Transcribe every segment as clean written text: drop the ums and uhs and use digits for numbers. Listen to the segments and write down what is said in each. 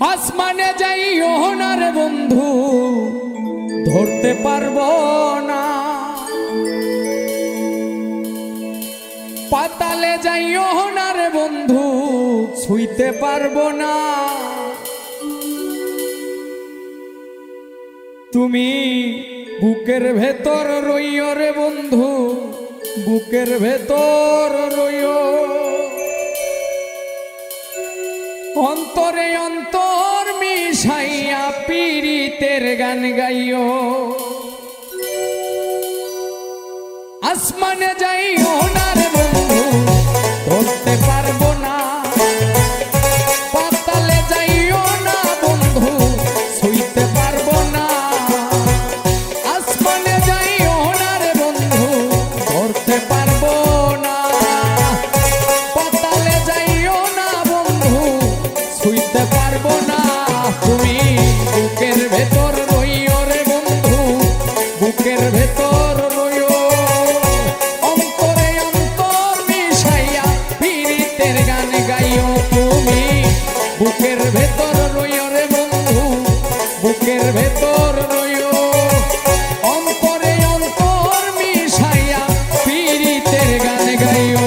আসমানে যাইও না রে বন্ধু, ধরতে পারবো না। পাতালে যাইও না রে বন্ধু, ছুঁইতে পারবো না। তুমি বুকের ভেতর রইও রে বন্ধু, বুকের ভেতর রইও। অন্তরে অন্তর মিশাইয়া পীড়িতের গান গাইও। আসমানে যাইও না রে বন্ধু, ধরতে পারবো না। পাতালে যাইও না বন্ধু, ছুঁইতে পারবো না। আসমানে যাইও না রে বন্ধু, ধরতে পারবো না। পাতালে যাইও না বন্ধু, ছুঁইতে পারবো না। তুমি বুকের ভেতর রইও রে বন্ধু, বুকের ভেতর রইও। অন্তরে অন্তর মিশাইয়া পীড়িতের গান গাইও। তুমি বুকের ভেতর রইও রে বন্ধু, বুকের ভেতর রইও। অন্তরে অন্তর মিশাইয়া পীড়িতের গান গাইও।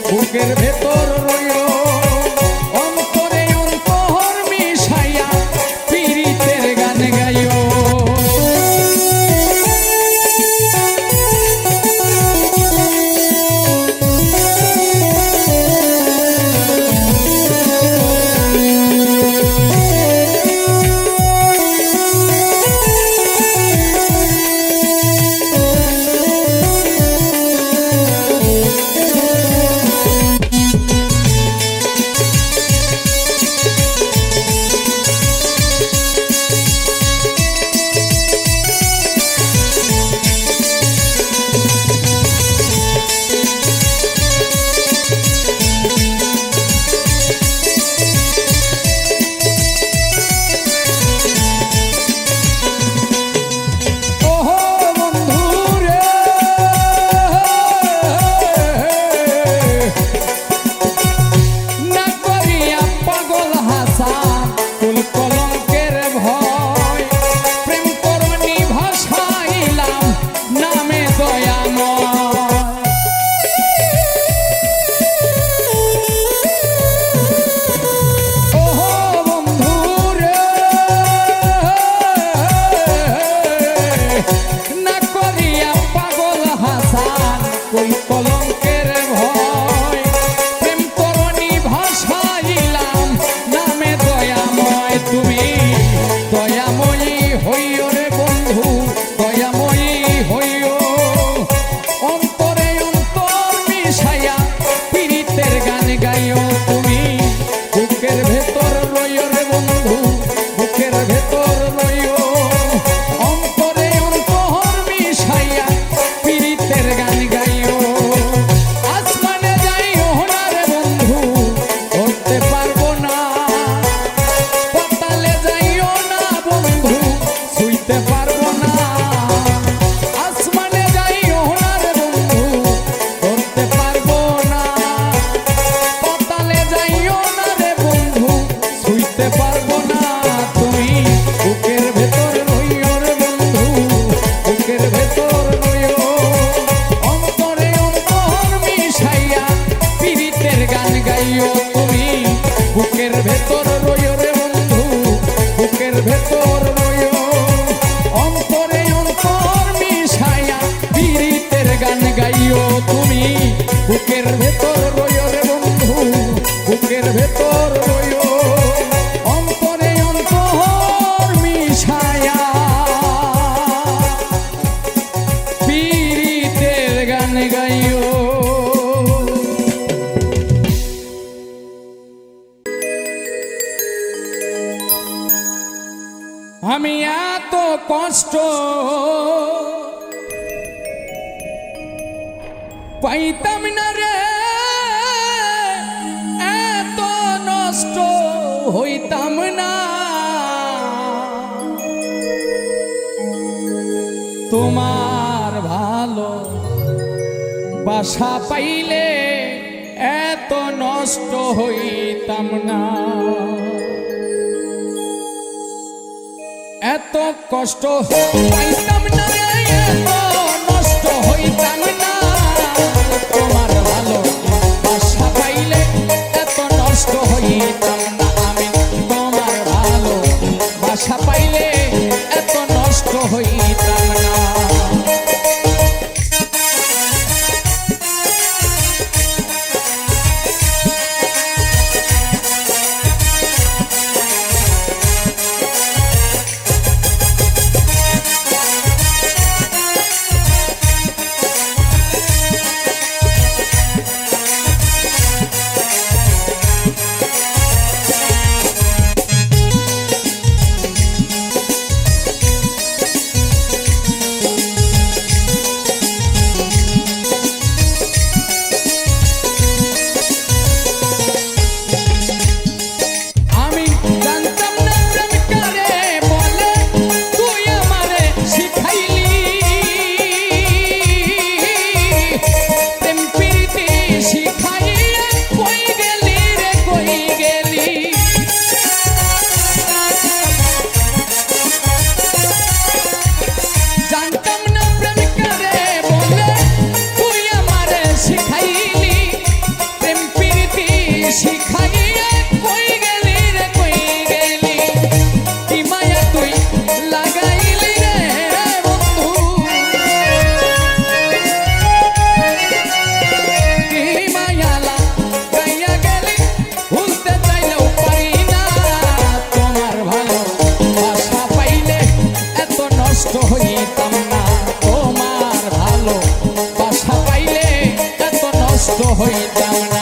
বুকের ভেতর রইও। অন্তরে অন্তর মিশাইয়া পীড়িতের গান গাইও। গাইও তুমি বুকের ভেতর রইও রে বন্ধু বুকের ভেতর রইও অন্তরে অন্তর মিশায়া পীড়িতের গান গাইও তুমি বুকের ভেতর রইও রে বন্ধু বুকের ভেতর রইও অন্তরে অন্তর মিশায়া পীড়িতের গান গাইও। আমি এত কষ্ট পাইতাম না রে এত নষ্ট হইতাম না তোমার ভালো বাসা পাইলে এত নষ্ট হইতাম না এত কষ্ট পাইতাম না রে এত নষ্ট হইতাম না তোমার ভালো বাসা পাইলে এত নষ্ট হইতাম না আমি তোমার ভালো বাসা পাইলে এত নষ্ট হইতাম না। হইতাম না তোমার ভালো বাসা পাইলে এত নষ্ট হইতাম না।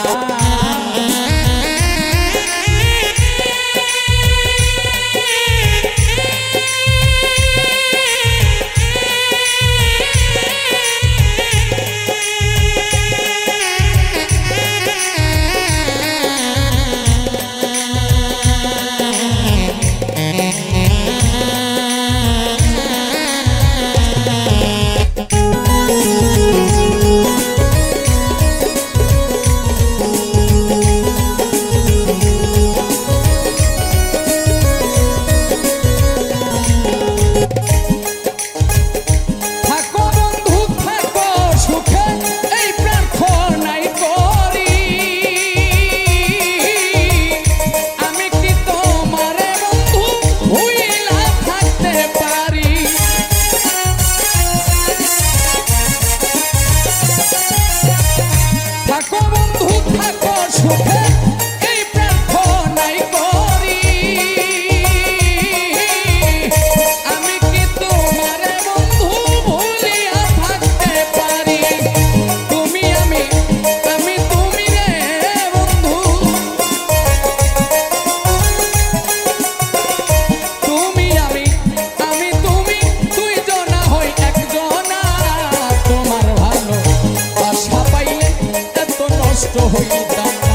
হইতাম না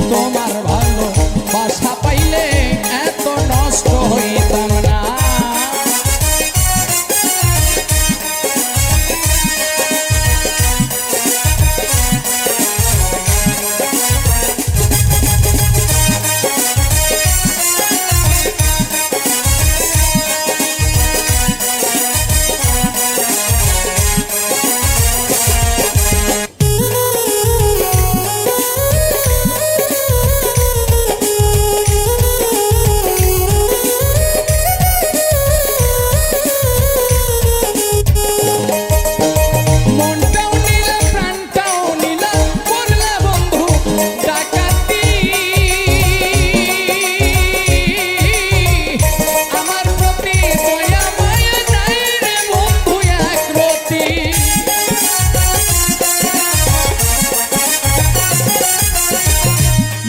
তোমার ভালো বাসা পাইলে এত নষ্ট হইতাম না।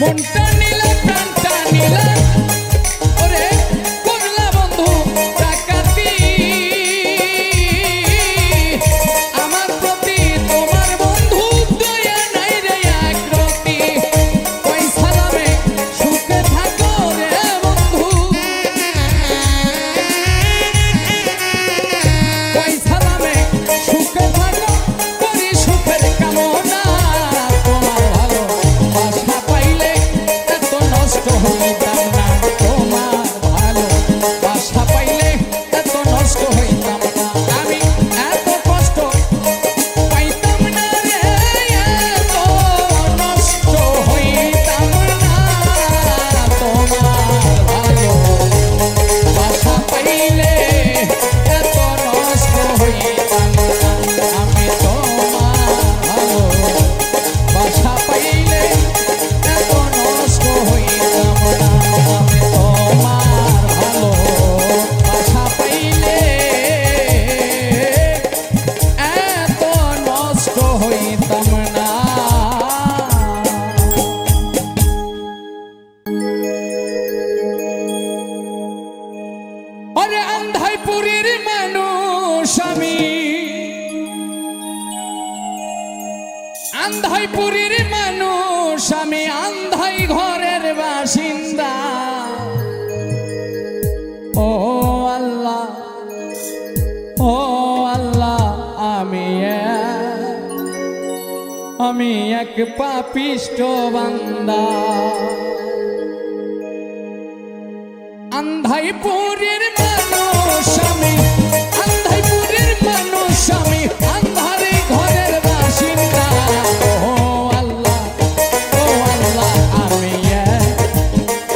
মনটা নিলা প্রাণটা নিলা ওরে করলা বন্ধু ডাকাতি আমার প্রতি তোমার বন্ধু দয়া নাই রে একরতি ওই সালামে সুখে থাকো রে বন্ধু ওই সালামে সুখে থাকো করি সুখের কামনা তোমার ভালো বাসা পাইলে এত নষ্ট হইতাম না তোমার ভালো বাসা পাইলে এত নষ্ট হইতাম না আমি এত কষ্ট পাইতাম না রে এত নষ্ট হইতাম না তোমার ভালো বাসা পাইলে এত নষ্ট হইতাম না আমি তোমার ভালো বাসা পাইলে এত নষ্ট হইতাম না আমি তোমার ভালো বাসা পাইলে এত নষ্ট হইতাম না আরে আন্ধাইপুরের মানুষ আমি আন্ধাইপুরের মানুষ আমি আন্ধাই ঘরের বাসিন্দা ও আল্লাহ ও আল্লাহ আমি এক পাপিষ্ঠ বান্দা আন্ধাইপুরের মানুষ আমি আন্ধাইপুরের মানুষ আমি আন্ধারে ঘরের বাসিন্দা ও আল্লাহ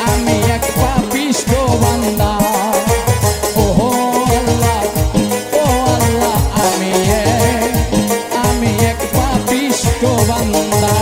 আমি এক পাপিষ্ঠ বান্দা ও আল্লাহ আমি এক পাপিষ্ঠ বান্দা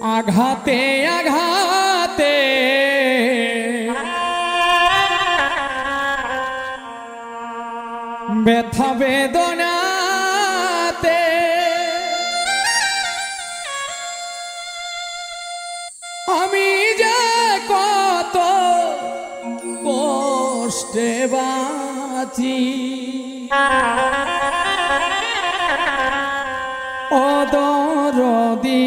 আঘাতে আঘাতে ব্যথা বেদনাতে আমি যে কত কষ্টে বাঁচি ও দরদি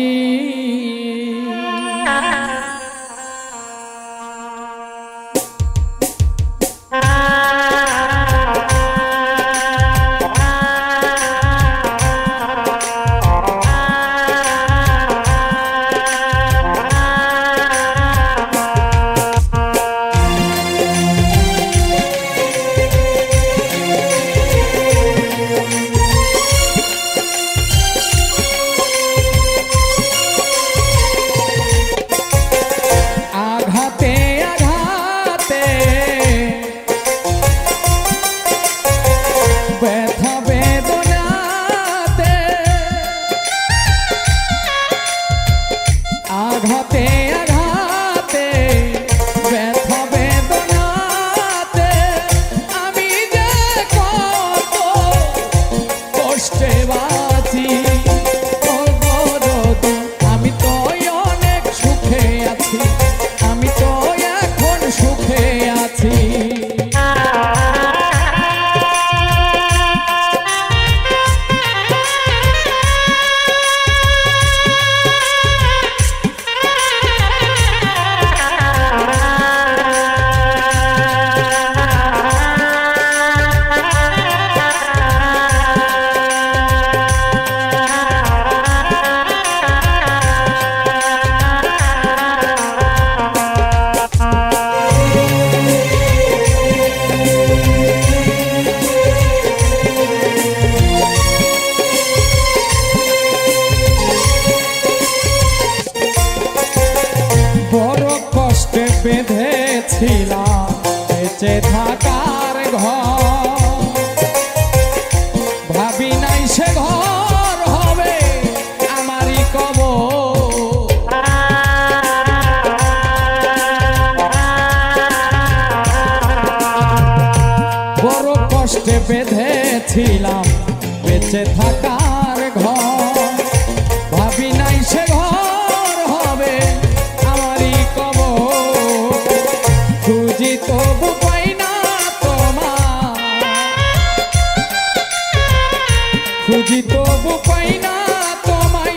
আঘাতে আঘাতে ব্যথা বেদনাতে আমি যে কত কষ্টে বাঁচি ও দরদি আমি তো অনেক সুখে আছি আমি তো এখন সুখে আছি বেঁধেছিলাম বেঁচে থাকার ঘর ভাবি নাই সে ঘর হবে আমারই কবর বড় কষ্টে বেঁধেছিলাম বেঁচে থাকার ঘর ভাবি নাই সে ঘর হবে আমারই কবর খুঁজি তবু পাই না তোমার খুঁজি তবু পাই না তোমায়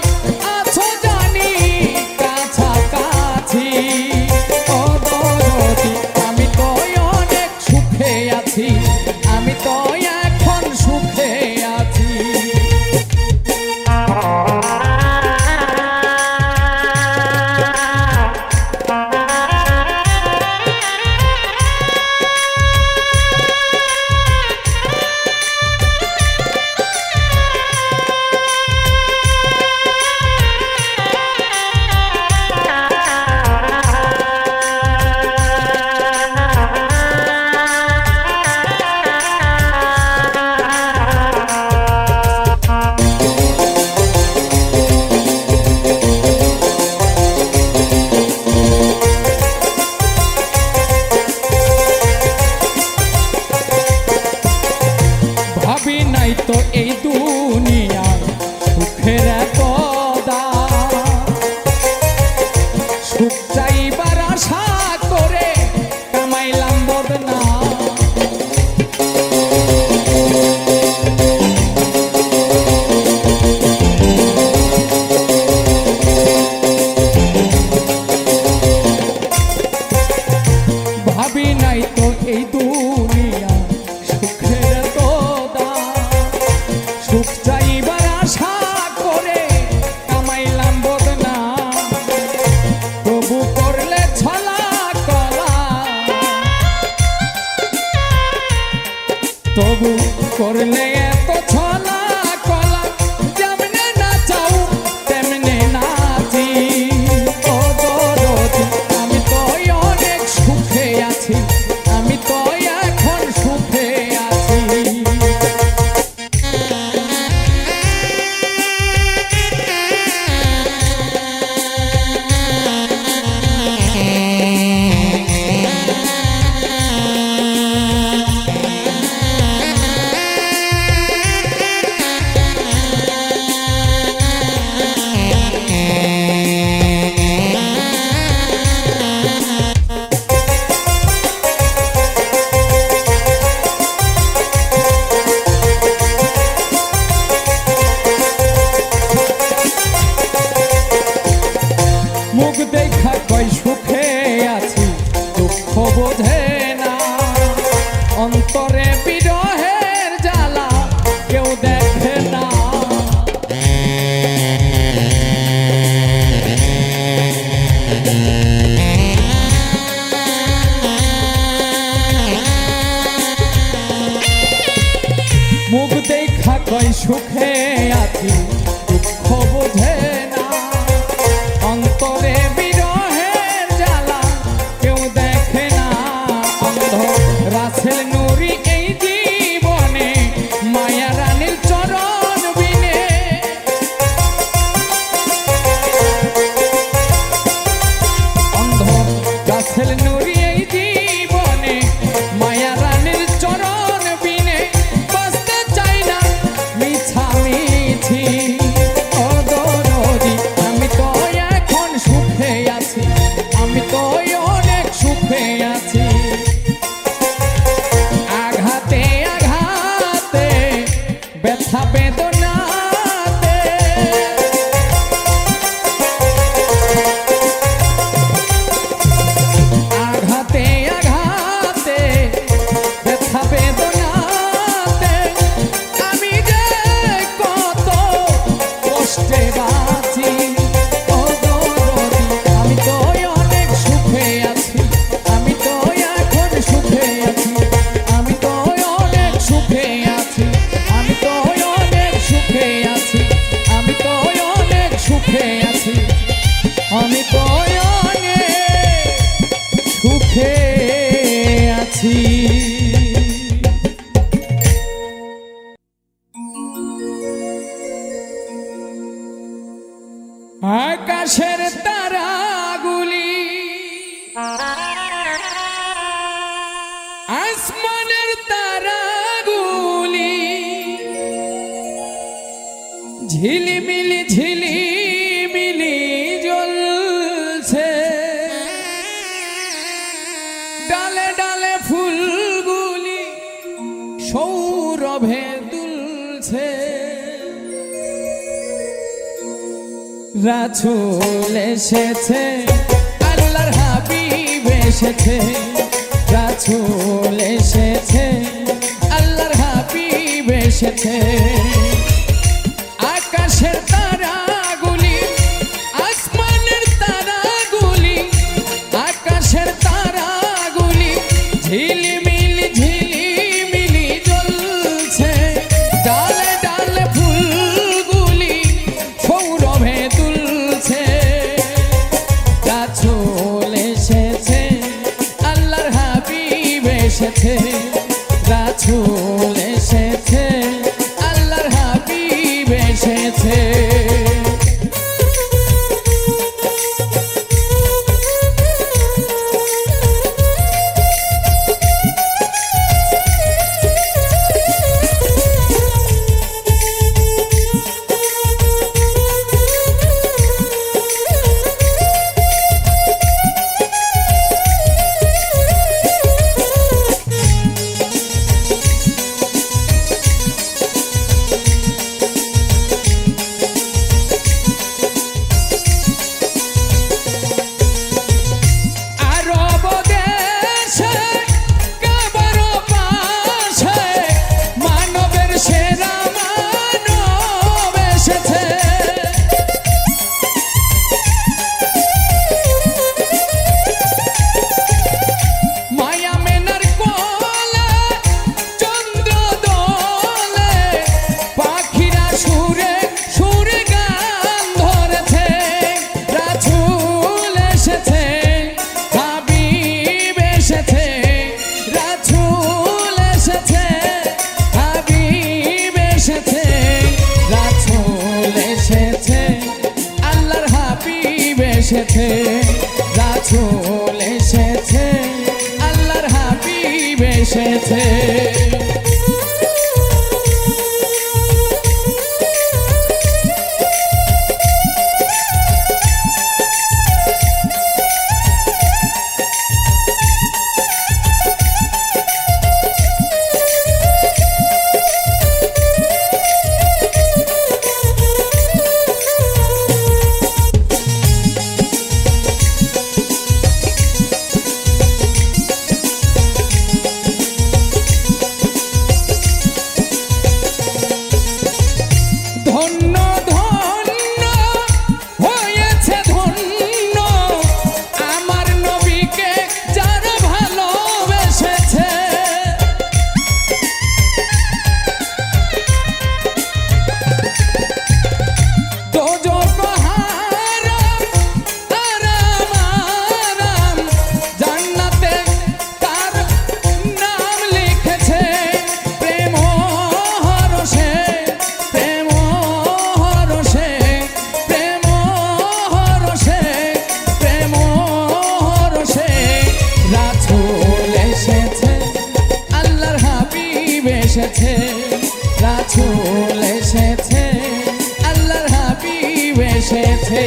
আছো জানি কাছাকাছি ও দরদি আমি তো অনেক সুখে আছি আমি তো এখন সুখে আছি ভাবি নাই তো এই দুনিয়ায় সুখের এত দাম সুখ চাইবার আশা করে কামাইলাম বদনাম ভাবি নাই তো এই দুনিয়া সুখের তো সুখ চাইবার আশা করে কামাইলাম বদনাম তবু করলে ছলা কলা তবু করলে এত ছলা কলা যেমনে না চাও তেমনে নাচি ও দরদি আমি তো অনেক সুখে আছি আমি তো এখন সুখে আছি বাঁচি ও দরদি আমি তো অনেক সুখে আছি আমি তো এখন সুখে আছি আমি তো অনেক সুখে আছি আমি তো অনেক সুখে আছি আমি তো অনেক সুখে আছি আমি তো অনেক সুখে আছি আকাশের তারাগুলি আসমানের তারাগুলি ঝিলিমিলি ঝিলিমিলি জ্বলছে ডালে ডালে ফুলগুলি সৌরভে দুলছে রাসূল এসেছে আল্লাহর হাবিব এসেছে রাসূল এসেছে আল্লাহর হাবিব এসেছে আকাশের তারাগুলি আসমানের তারাগুলি আকাশের তারাগুলি ঝিলিমিলি ঝিলিমিলি জ্বলছে ডালে ডালে ফুলগুলি সৌরভে দুলছে রাসূল এসেছে আল্লাহর হাবিব এসেছে রাসূল এসেছে আল্লাহর হাবিব এসেছে এসেছে রাসূল এসেছে আল্লাহর হাবিব এসেছে এসেছে রাসূল এসেছে আল্লাহর হাবিব এসেছে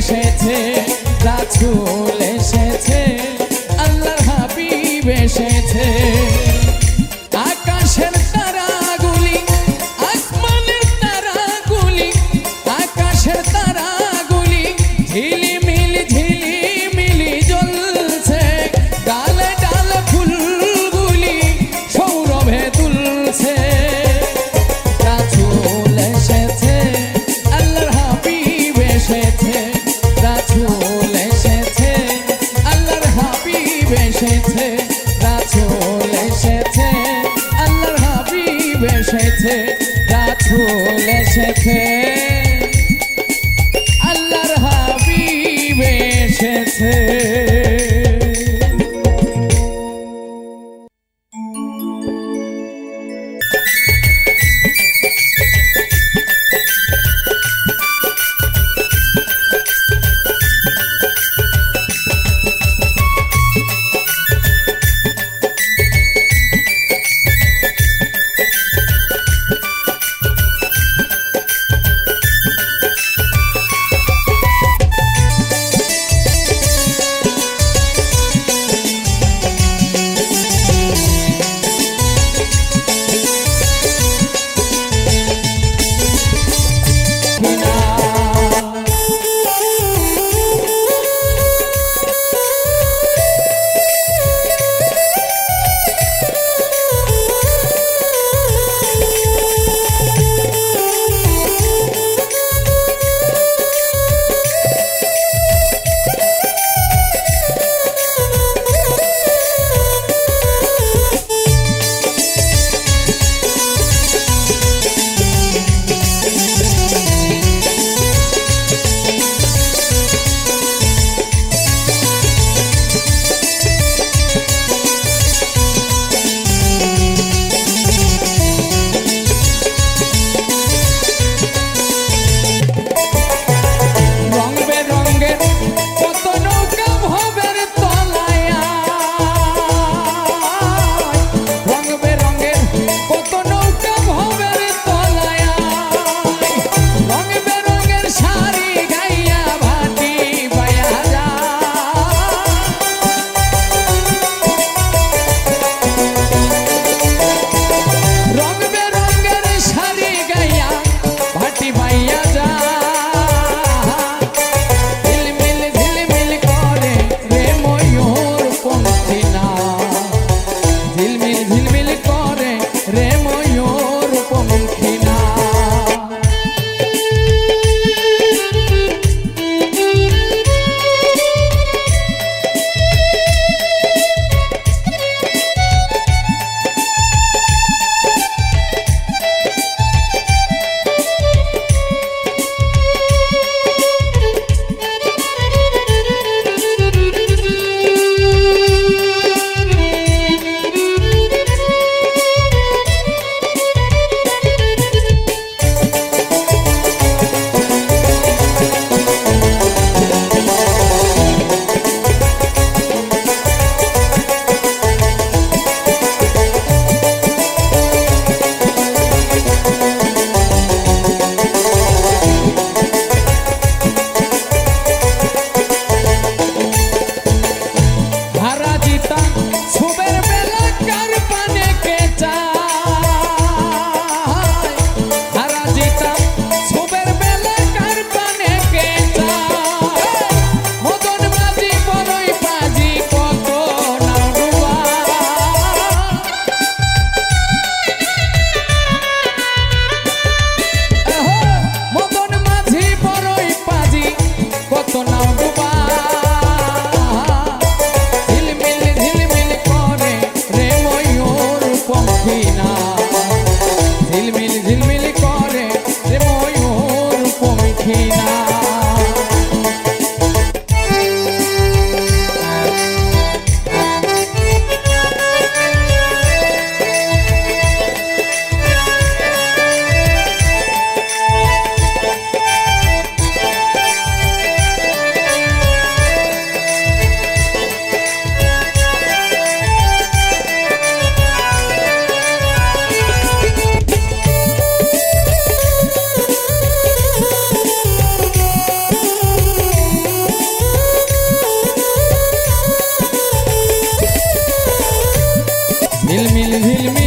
এসেছে, রাসূল এসেছে, আল্লাহর হাবিব এসেছে। আকাশের তারাগুলি, আসমানের তারাগুলি, আকাশের তারাগুলি ঝিলিমিলি ঝিলিমিলি জ্বলছে। ডালে ডালে ফুলগুলি সৌরভে দুলছে। রাসূল এসেছে, আল্লাহর হাবিব এসেছে, রাসূল এসেছে, আল্লাহর হাবিব এসেছে, রাসূল এসেছে, আল্লাহর হাবিব এসেছে, রাসূল এসেছে, আল্লাহর হাবিব এসেছে। ঝিলমিল ঝিলমিল